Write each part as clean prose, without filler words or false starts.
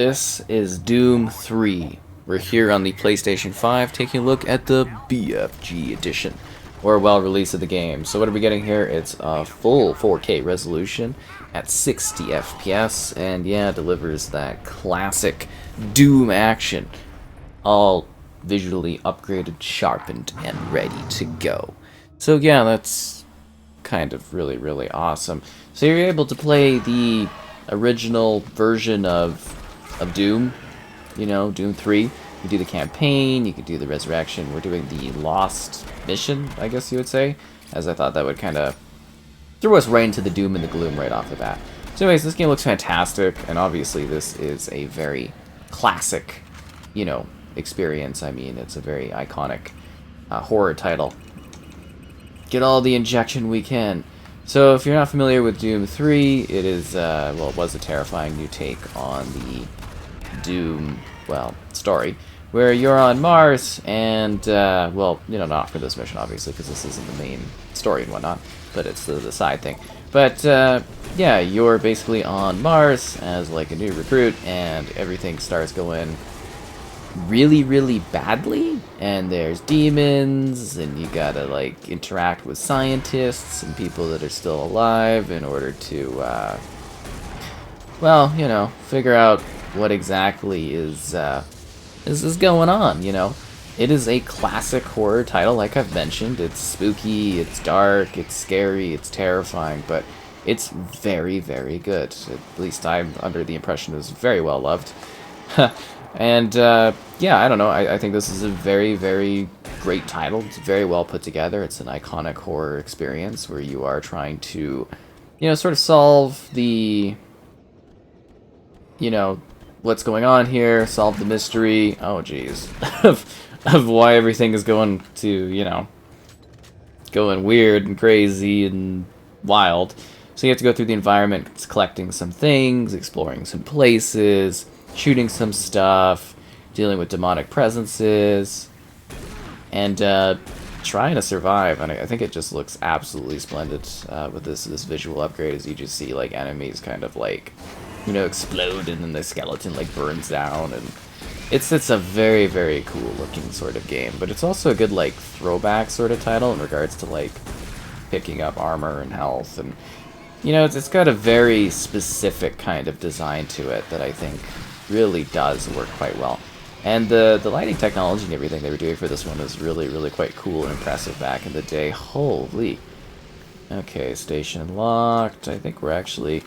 This is Doom 3. We're here on the PlayStation 5 taking a look at the BFG edition, or release of the game. So what are we getting here? It's a full 4K resolution at 60 FPS, and yeah, delivers that classic Doom action, all visually upgraded, sharpened, and ready to go. So yeah, that's kind of really awesome. So you're able to play the original version of Doom, you know, Doom 3. You can do the campaign, you can do the resurrection. We're doing the Lost mission, I guess you would say, as I thought that would kind of throw us right into the doom and the gloom right off the bat. So anyways, this game looks fantastic, and obviously this is a very classic, you know, experience. I mean, it's a very iconic horror title. Get all the injection we can. So if you're not familiar with Doom 3, it is, well, it was a terrifying new take on the Doom, well, story, where you're on Mars, and, well, you know, not for this mission, obviously, because this isn't the main story and whatnot, but it's the side thing. But, yeah, you're basically on Mars as, like, a new recruit, and everything starts going really badly, and there's demons, and you gotta, like, interact with scientists and people that are still alive in order to, well, you know, figure out what exactly is going on, you know. It is a classic horror title, like I've mentioned. It's spooky, it's dark, it's scary, it's terrifying, but it's very good. At least I'm under the impression it's very well loved. And, yeah, I don't know, I think this is a very great title. It's very well put together. It's an iconic horror experience where you are trying to, you know, sort of solve the, you know, what's going on here, solve the mystery, oh jeez, of why everything is going to, you know, going weird and crazy and wild. So you have to go through the environment, collecting some things, exploring some places, shooting some stuff, dealing with demonic presences, and trying to survive. And I think it just looks absolutely splendid with this visual upgrade, as you just see like enemies kind of like, you know, explode, and then the skeleton like burns down, and it's a very cool looking sort of game. But it's also a good like throwback sort of title in regards to like picking up armor and health, and you know, it's got a very specific kind of design to it that I think really does work quite well. And the lighting technology and everything they were doing for this one is really quite cool and impressive back in the day. Holy. Okay, station locked. I think we're actually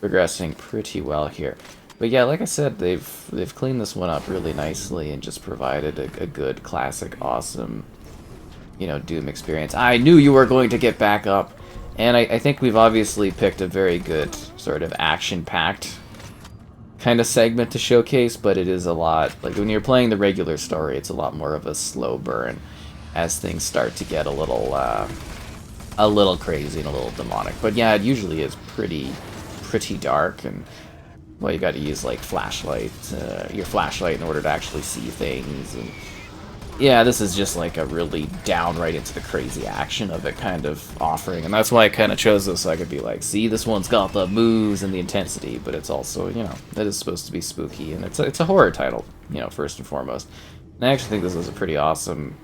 progressing pretty well here. But yeah, like I said, they've cleaned this one up really nicely and just provided a good, classic, awesome, you know, Doom experience. I knew you were going to get back up, and I think we've obviously picked a very good sort of action-packed kind of segment to showcase, but it is a lot, like when you're playing the regular story, it's a lot more of a slow burn as things start to get a little crazy and a little demonic. But yeah, it usually is pretty dark, and well, you got to use like your flashlight in order to actually see things. And yeah, this is just like a really down right into the crazy action of it kind of offering, and that's why I kind of chose this, so I could be like, see, this one's got the moves and the intensity, but it's also, you know, that is supposed to be spooky, and it's a horror title, you know, first and foremost. And I actually think this was a pretty awesome,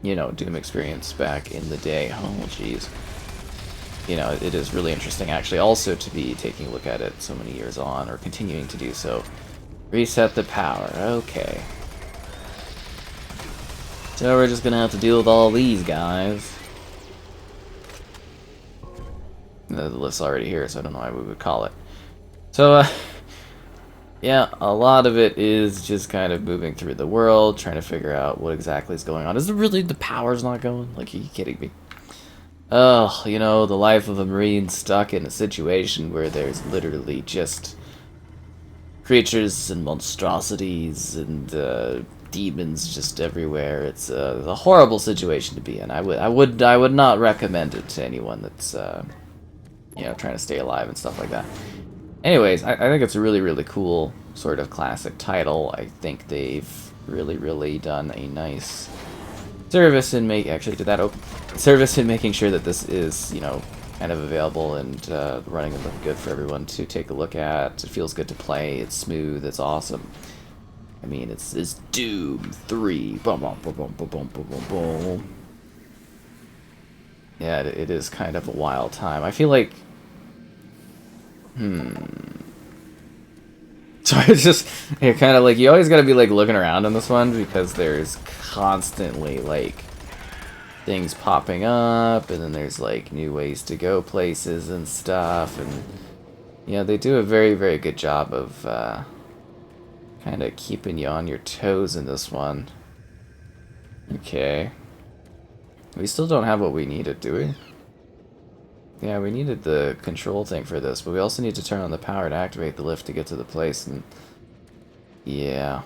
you know, Doom experience back in the day. Oh jeez. You know, it is really interesting, actually, also to be taking a look at it so many years on, or continuing to do so. Reset the power, okay. So we're just gonna have to deal with all these guys. The list's already here, so I don't know why we would call it. So, yeah, a lot of it is just kind of moving through the world, trying to figure out what exactly is going on. Is it really the power's not going? Like, are you kidding me? Oh, you know, the life of a Marine stuck in a situation where there's literally just creatures and monstrosities and demons just everywhere. It's a horrible situation to be in. I would not recommend it to anyone that's you know, trying to stay alive and stuff like that. Anyways, I think it's a really cool sort of classic title. I think they've really done a nice service in service in making sure that this is, you know, kind of available and running and looking good for everyone to take a look at. It feels good to play. It's smooth. It's awesome. I mean, it's Doom 3. Boom, boom, boom, boom, boom, boom, boom, boom. Yeah, it is kind of a wild time. I feel like... So it's just... You're kind of like... You always gotta be, like, looking around on this one because there's constantly, like... things popping up, and then there's, like, new ways to go places and stuff, and... Yeah, they do a very, very good job of, kind of keeping you on your toes in this one. Okay. We still don't have what we needed, do we? Yeah, we needed the control thing for this, but we also need to turn on the power to activate the lift to get to the place, and... Yeah.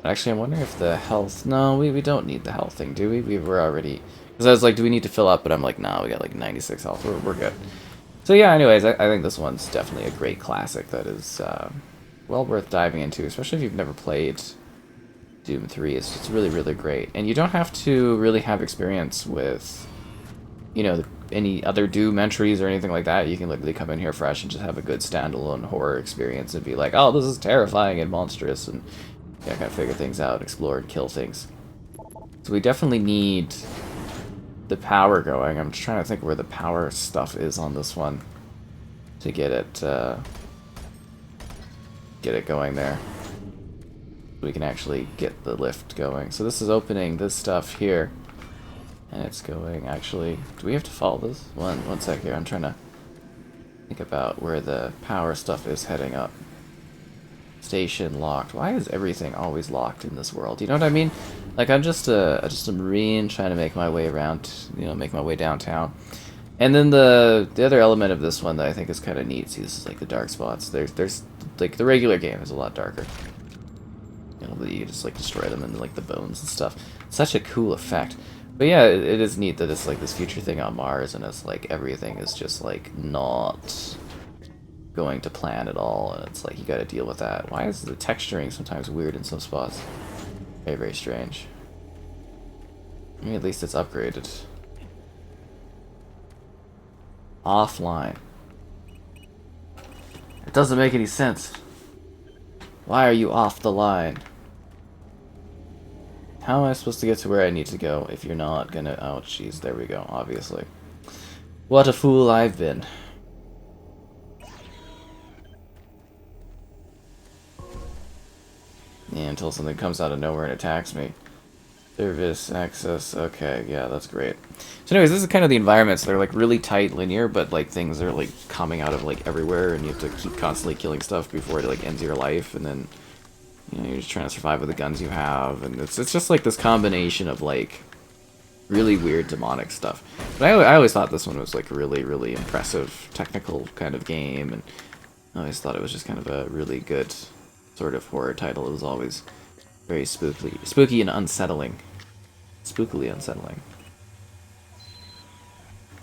Actually, I'm wondering if the health... No, we don't need the health thing, do we? We were already... Because I was like, do we need to fill up? But I'm like, nah, we got like 96 health, we're good. So yeah, anyways, I think this one's definitely a great classic that is well worth diving into, especially if you've never played Doom 3. It's really, really great. And you don't have to really have experience with, you know, any other Doom entries or anything like that. You can literally come in here fresh and just have a good standalone horror experience and be like, oh, this is terrifying and monstrous, and yeah, kind of figure things out, explore and kill things. So we definitely need the power going. I'm just trying to think where the power stuff is on this one to get it going there. We can actually get the lift going. So this is opening this stuff here, and it's going. Actually, do we have to follow this? One sec here. I'm trying to think about where the power stuff is heading up. Station locked. Why is everything always locked in this world? You know what I mean? Like, I'm just a marine trying to make my way around, you know, make my way downtown. And then the other element of this one that I think is kind of neat. See, this is like the dark spots. There's like the regular game is a lot darker. You know, you just like destroy them and like the bones and stuff. Such a cool effect. But yeah, it is neat that it's like this future thing on Mars, and it's like everything is just like not going to plan at all, and it's like you gotta deal with that. Why is the texturing sometimes weird in some spots? Very, very strange. I mean, at least it's upgraded. Offline. It doesn't make any sense. Why are you off the line? How am I supposed to get to where I need to go if you're not gonna... Oh, jeez, there we go, obviously. What a fool I've been. Yeah, until something comes out of nowhere and attacks me. Service, access, okay, yeah, that's great. So anyways, this is kind of the environments. They're like really tight, linear, but like things are like coming out of like everywhere, and you have to keep constantly killing stuff before it like ends your life, and then, you know, you're just trying to survive with the guns you have, and it's just like this combination of like really weird demonic stuff. But I always thought this one was like really, really impressive technical kind of game, and I always thought it was just kind of a really good sort of horror title. It was always very spooky and unsettling. Spookily unsettling.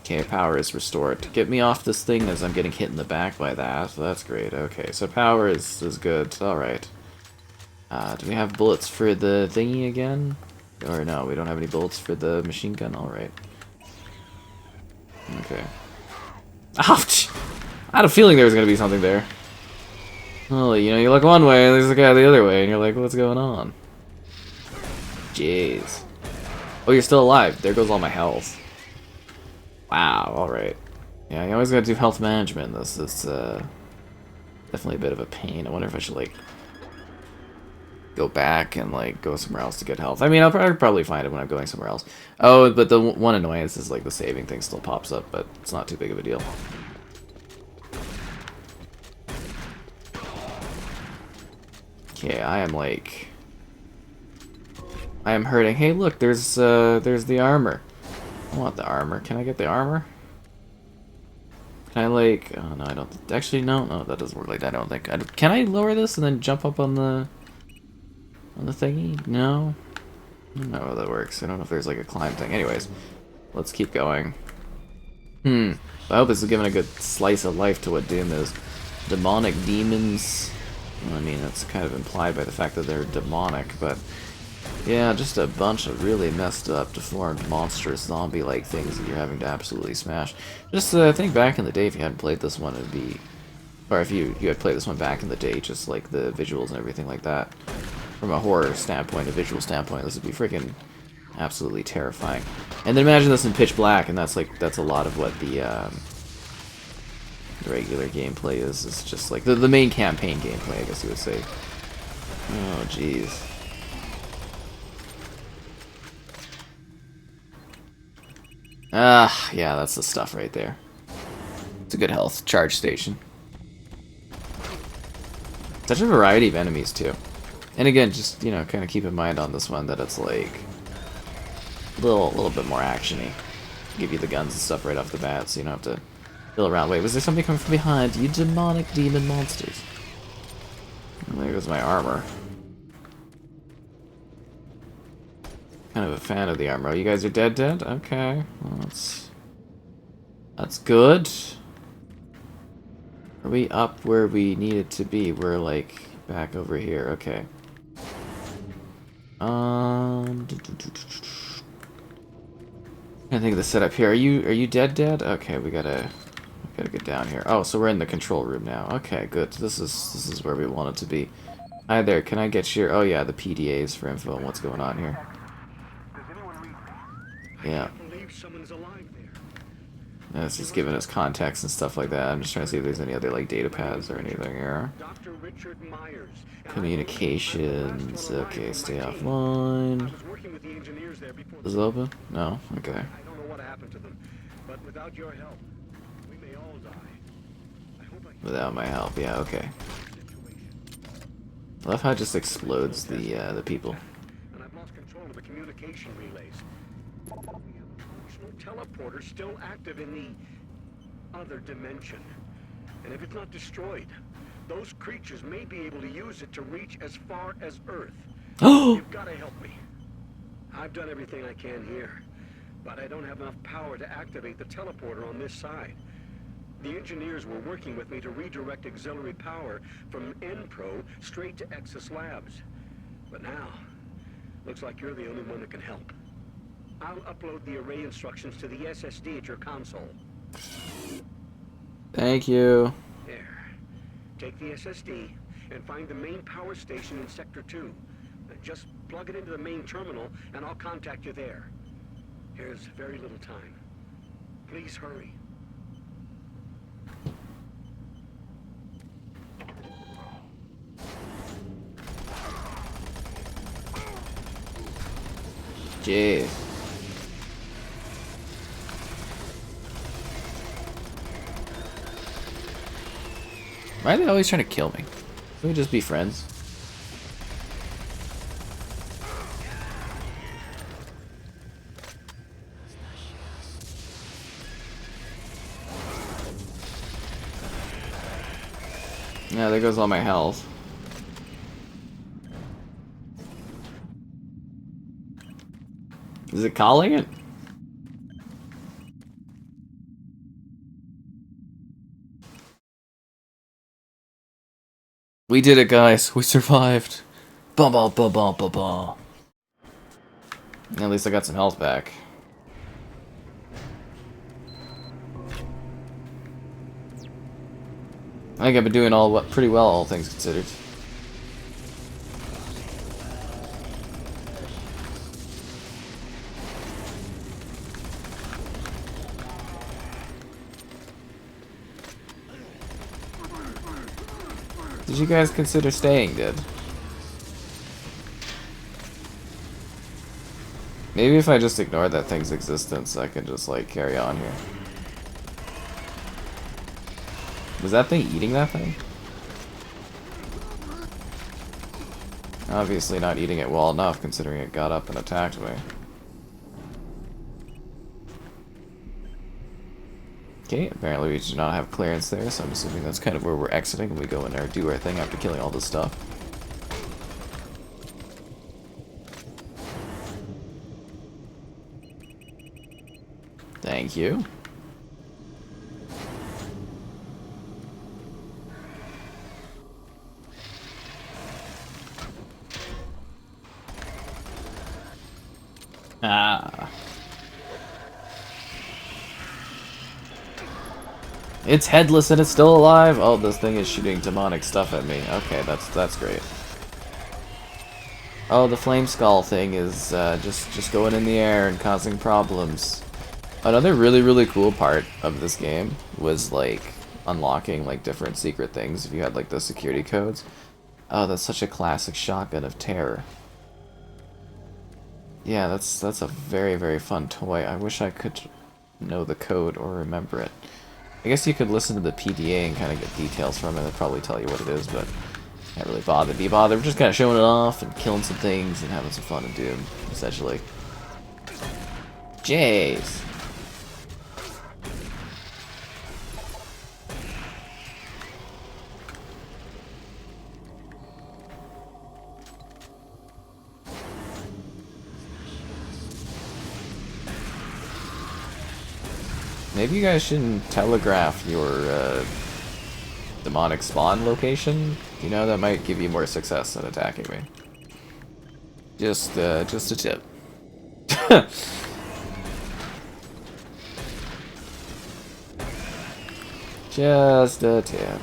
Okay, power is restored. Get me off this thing as I'm getting hit in the back by that. So that's great. Okay, so power is good. Alright. Do we have bullets for the thingy again? Or no, we don't have any bullets for the machine gun? Alright. Okay. Ouch! I had a feeling there was going to be something there. Well, you know, you look one way, and there's a guy the other way, and you're like, what's going on? Jeez. Oh, you're still alive. There goes all my health. Wow, alright. Yeah, you always gotta do health management in this. It's definitely a bit of a pain. I wonder if I should, like, go back and, like, go somewhere else to get health. I mean, I'll probably find it when I'm going somewhere else. Oh, but the one annoyance is, like, the saving thing still pops up, but it's not too big of a deal. Okay, I am hurting. Hey, look, there's the armor. I want the armor. Can I get the armor? Can I, like... Oh, no, I don't... Actually, no, that doesn't work like that, I don't think. Can I lower this and then jump up on the thingy? No? I don't know how that works. I don't know if there's, like, a climb thing. Anyways, let's keep going. I hope this is giving a good slice of life to what Doom is. Demonic demons... I mean, that's kind of implied by the fact that they're demonic, but Yeah, just a bunch of really messed up, deformed, monstrous, zombie-like things that you're having to absolutely smash. Just think back in the day, if you hadn't played this one, it'd be... Or if you had played this one back in the day, just like the visuals and everything like that. From a horror standpoint, a visual standpoint, this would be freaking absolutely terrifying. And then imagine this in pitch black, and that's a lot of what the regular gameplay is. It's just like the main campaign gameplay, I guess you would say. Oh, jeez. Ah, yeah, that's the stuff right there. It's a good health charge station. Such a variety of enemies, too. And again, just, you know, kind of keep in mind on this one that it's like a little bit more action-y. Give you the guns and stuff right off the bat, so you don't have to fill around. Wait, was there something coming from behind? You demonic demon monsters. And there goes my armor. Kind of a fan of the armor. Oh, you guys are dead? Okay. Well, that's good. Are we up where we needed to be? We're like back over here. Okay. I think of the setup here. Are you dead? Okay, we gotta get down here. Oh, so we're in the control room now. Okay, good. This is where we want it to be. Hi there. Can I get your... Oh yeah, the PDAs for info on what's going on here. Yeah. This is giving us context and stuff like that. I'm just trying to see if there's any other like data pads or anything here. Communications. Okay, stay offline. Is it open? No? Okay. I don't know what happened to them, but without your help, we may all die. Without my help, yeah, okay. I love how it just explodes the people. And I've lost control of the communication relays. Teleporter still active in the other dimension. And if it's not destroyed, those creatures may be able to use it to reach as far as Earth. You've got to help me. I've done everything I can here, but I don't have enough power to activate the teleporter on this side. The engineers were working with me to redirect auxiliary power from N-Pro straight to Exus Labs. But now, looks like you're the only one that can help. I'll upload the array instructions to the SSD at your console. Thank you. There. Take the SSD and find the main power station in Sector 2. Just plug it into the main terminal and I'll contact you there. Here's very little time. Please hurry. Jeez. Why are they always trying to kill me? Can we just be friends? Yeah, there goes all my health. Is it calling it? We did it, guys. We survived. Bum bum bum bum bum bum. At least I got some health back. I think I've been doing pretty well, all things considered. Did you guys consider staying dead? Maybe if I just ignore that thing's existence, I can just like carry on here. Was that thing eating that thing? Obviously not eating it well enough, considering it got up and attacked me. Okay, apparently we do not have clearance there, so I'm assuming that's kind of where we're exiting, and we go in there and do our thing after killing all this stuff. Thank you. Ah. It's headless and it's still alive? Oh, this thing is shooting demonic stuff at me. Okay, that's great. Oh, the flame skull thing is just going in the air and causing problems. Another really cool part of this game was like unlocking like different secret things if you had like the security codes. Oh, that's such a classic shotgun of terror. Yeah, that's a very fun toy. I wish I could know the code or remember it. I guess you could listen to the PDA and kind of get details from it. It'll probably tell you what it is, but can't really be bothered. We're just kind of showing it off and killing some things and having some fun in Doom, essentially. Jays. Maybe you guys shouldn't telegraph your demonic spawn location. You know, that might give you more success at attacking me. Just a tip. Just a tip.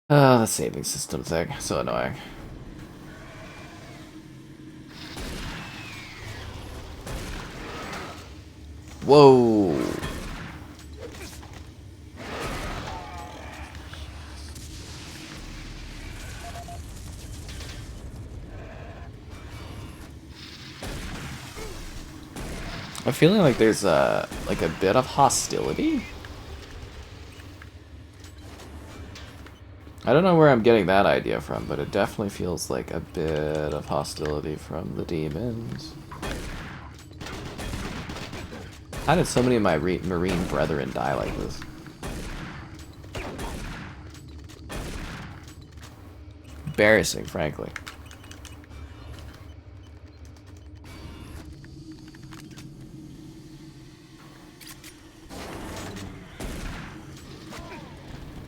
Ah, the saving system thing. So annoying. Whoa. I'm feeling like there's like a bit of hostility. I don't know where I'm getting that idea from, but it definitely feels like a bit of hostility from the demons. How did so many of my marine brethren die like this? Embarrassing, frankly.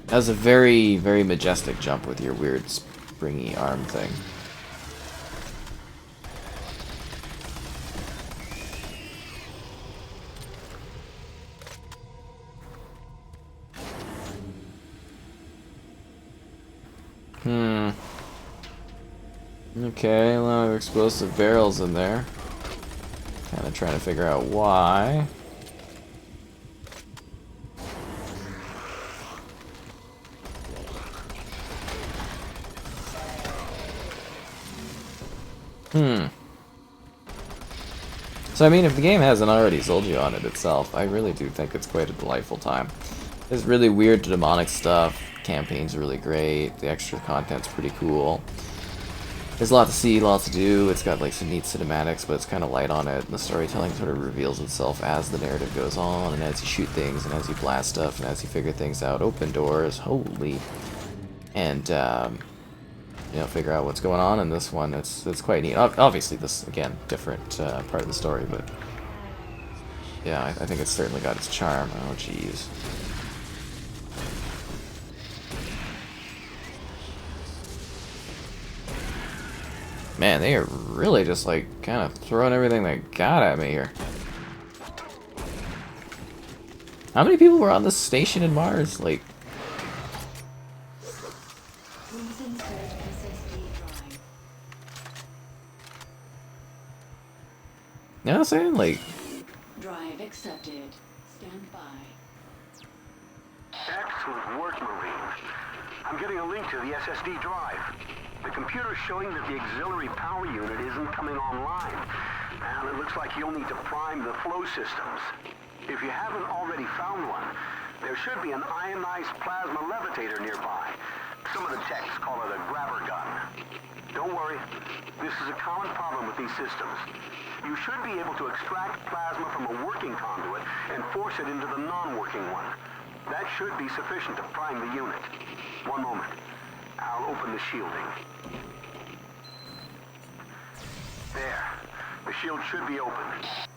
That was a very majestic jump with your weird springy arm thing. Okay, a lot of explosive barrels in there. Kind of trying to figure out why. So I mean, if the game hasn't already sold you on it itself, I really do think it's quite a delightful time. There's really weird demonic stuff, campaign's really great, the extra content's pretty cool. There's a lot to see, lots to do, it's got like some neat cinematics, but it's kind of light on it, and the storytelling sort of reveals itself as the narrative goes on, and as you shoot things, and as you blast stuff, and as you figure things out, open doors, holy. And, you know, figure out what's going on in this one. It's quite neat. Obviously, this, again, different part of the story, but yeah, I think it's certainly got its charm. Oh, jeez. Man, they are really just, like, kind of throwing everything they got at me here. How many people were on this station in Mars? Like... You know what I'm saying? Like... Drive accepted. Stand by. Excellent work, Marine. I'm getting a link to the SSD drive. The computer's showing that the auxiliary power unit isn't coming online. And it looks like you'll need to prime the flow systems. If you haven't already found one, there should be an ionized plasma levitator nearby. Some of the techs call it a grabber gun. Don't worry, this is a common problem with these systems. You should be able to extract plasma from a working conduit and force it into the non-working one. That should be sufficient to prime the unit. One moment. I'll open the shielding. There. The shield should be open.